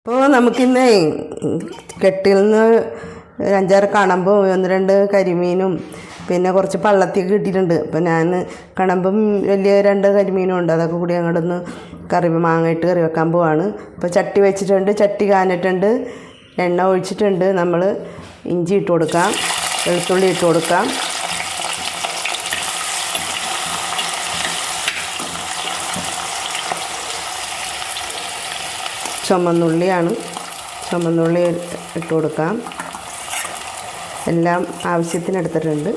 ഇപ്പോൾ നമുക്കിന്ന് കെട്ടിൽ നിന്ന് ഒരു 5-6 കണമ്പും 1-2 കരിമീനും പിന്നെ കുറച്ച് പള്ളത്തിയൊക്കെ കിട്ടിയിട്ടുണ്ട്. അപ്പോൾ ഞാൻ കണമ്പും വലിയ 2 കരിമീനും ഉണ്ട്, അതൊക്കെ കൂടി അങ്ങോട്ടൊന്ന് മാങ്ങയിട്ട് കറി വെക്കാൻ പോവാണ്. അപ്പോൾ ചട്ടി വെച്ചിട്ടുണ്ട്, ചട്ടി കാനിട്ടുണ്ട്, എണ്ണ ഒഴിച്ചിട്ടുണ്ട്. നമ്മൾ ഇഞ്ചി ഇട്ട് കൊടുക്കാം, വെളുത്തുള്ളി ഇട്ട് കൊടുക്കാം, ചുമന്നുള്ളി ഇട്ട് കൊടുക്കാം. എല്ലാം ആവശ്യത്തിന് എടുത്തിട്ടുണ്ട്.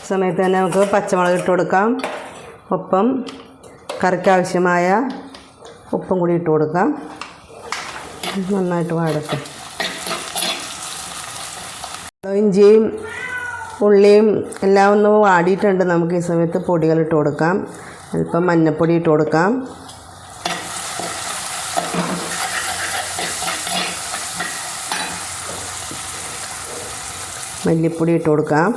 സമയത്ത് തന്നെ നമുക്ക് പച്ചമുളക് ഇട്ട് കൊടുക്കാം. ഒപ്പം കറിക്ക് ആവശ്യമായ ഉപ്പും കൂടി ഇട്ട് കൊടുക്കാം. നന്നായിട്ട് വാടട്ടെ. ഇഞ്ചിയും ഉള്ളിയും എല്ലാം ഒന്ന് വാടിയിട്ടുണ്ട്. നമുക്ക് ഈ സമയത്ത് പൊടികൾ ഇട്ട് കൊടുക്കാം. അല്പം മഞ്ഞൾപ്പൊടി ഇട്ട് കൊടുക്കാം, മല്ലിപ്പൊടി ഇട്ട് കൊടുക്കാം,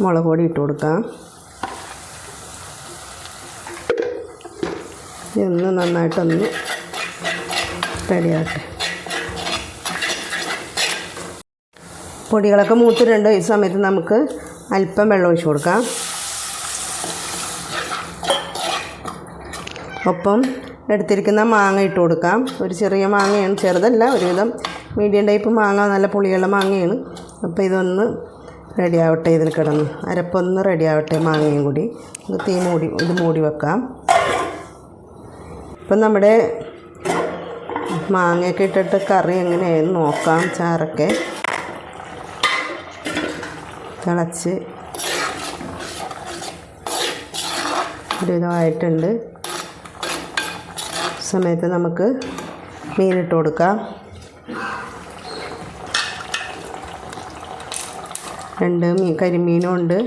മുളക് പൊടി ഇട്ട് കൊടുക്കാം. ഇതൊന്ന് നന്നായിട്ടൊന്ന് റെഡിയാകട്ടെ. പൊടികളൊക്കെ മൂത്തിട്ടുണ്ട്. ഈ സമയത്ത് നമുക്ക് അല്പം വെള്ളം ഒഴിച്ച് കൊടുക്കാം. ഒപ്പം എടുത്തിരിക്കുന്ന മാങ്ങ ഇട്ട് കൊടുക്കാം. ഒരു ചെറിയ മാങ്ങയാണ്, ചെറുതല്ല, ഒരുവിധം മീഡിയം ടൈപ്പ് മാങ്ങ, നല്ല പുളിയുള്ള മാങ്ങയാണ്. അപ്പോൾ ഇതൊന്ന് റെഡിയാവട്ടെ. ഇതിൽ കിടന്ന് അരപ്പൊന്ന് റെഡിയാവട്ടെ. മാങ്ങയും കൂടി ഇത് മൂടി വെക്കാം. ഇപ്പം നമ്മുടെ മാങ്ങയൊക്കെ ഇട്ടിട്ട് കറി എങ്ങനെയാണെന്ന് നോക്കാം. ചാറൊക്കെ തിളച്ച് ഒരുവിധമായിട്ടുണ്ട്. സമയത്ത് നമുക്ക് മീനിട്ട് കൊടുക്കാം. 2 കരിമീനും ഉണ്ട്,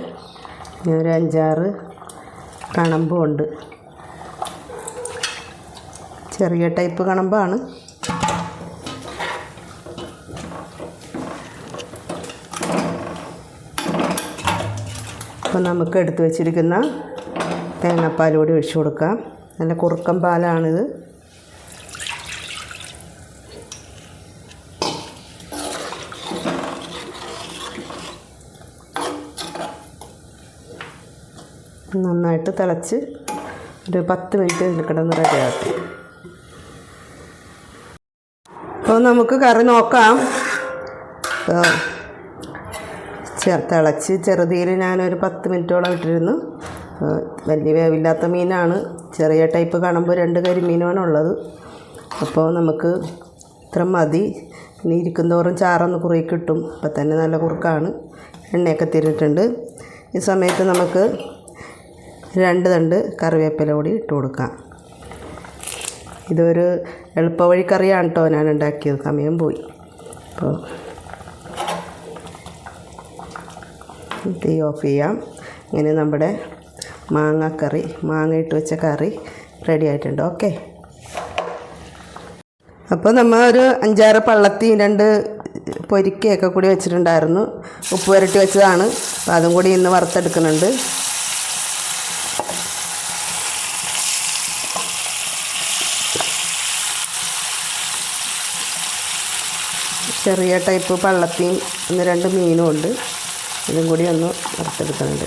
ഒരു 5-6 കണമ്പും ഉണ്ട്. ചെറിയ ടൈപ്പ് കണമ്പാണ്. അപ്പോൾ നമുക്ക് എടുത്തു വച്ചിരിക്കുന്ന തേങ്ങാപ്പാൽ കൂടി ഒഴിച്ചു കൊടുക്കാം. നല്ല കുറുക്കൻ പാലാണിത്. നന്നായിട്ട് തിളച്ച് ഒരു 10 മിനിറ്റ് ഇതിൽ കിടന്ന് റെഡിയാക്കി. അപ്പോൾ നമുക്ക് കറി നോക്കാം. തിളച്ച് ചെറുതീയിൽ ഞാനൊരു 10 മിനിറ്റോളം ഇട്ടിരുന്നു. വലിയ വേവില്ലാത്ത മീനാണ്, ചെറിയ ടൈപ്പ് കണമ്പ് 2 കരിമീനുമാണ് ഉള്ളത്. അപ്പോൾ നമുക്ക് ഇത്ര മതി. ഇനി ഇരിക്കുന്നതോറും ചാറൊന്ന് കുറുകി കിട്ടും. അപ്പം തന്നെ നല്ല കുറുക്കാണ്. എണ്ണയൊക്കെ തിരിട്ടുണ്ട്. ഈ സമയത്ത് നമുക്ക് 2 തണ്ട് കറിവേപ്പില കൂടി ഇട്ട് കൊടുക്കാം. ഇതൊരു എളുപ്പവഴി കറിയാണ് കേട്ടോ ഞാൻ ഉണ്ടാക്കിയത്, സമയം പോയി. അപ്പോൾ തീ ഓഫ് ചെയ്യാം. ഇങ്ങനെ നമ്മുടെ മാങ്ങ ഇട്ട് വെച്ച കറി റെഡി ആയിട്ടുണ്ട്. ഓക്കെ. അപ്പോൾ നമ്മൾ ഒരു 5-6 പള്ളത്തി 2 പൊരിക്കയൊക്കെ കൂടി വെച്ചിട്ടുണ്ടായിരുന്നു. ഉപ്പ് പുരട്ടി വെച്ചതാണ്. അപ്പോൾ അതും കൂടി ഇന്ന് വറുത്തെടുക്കുന്നുണ്ട്. ചെറിയ ടൈപ്പ് പള്ളത്തിയും 1-2 മീനും ഉണ്ട്. ഇതും കൂടി ഒന്ന് വറുത്തെടുക്കുന്നുണ്ട്.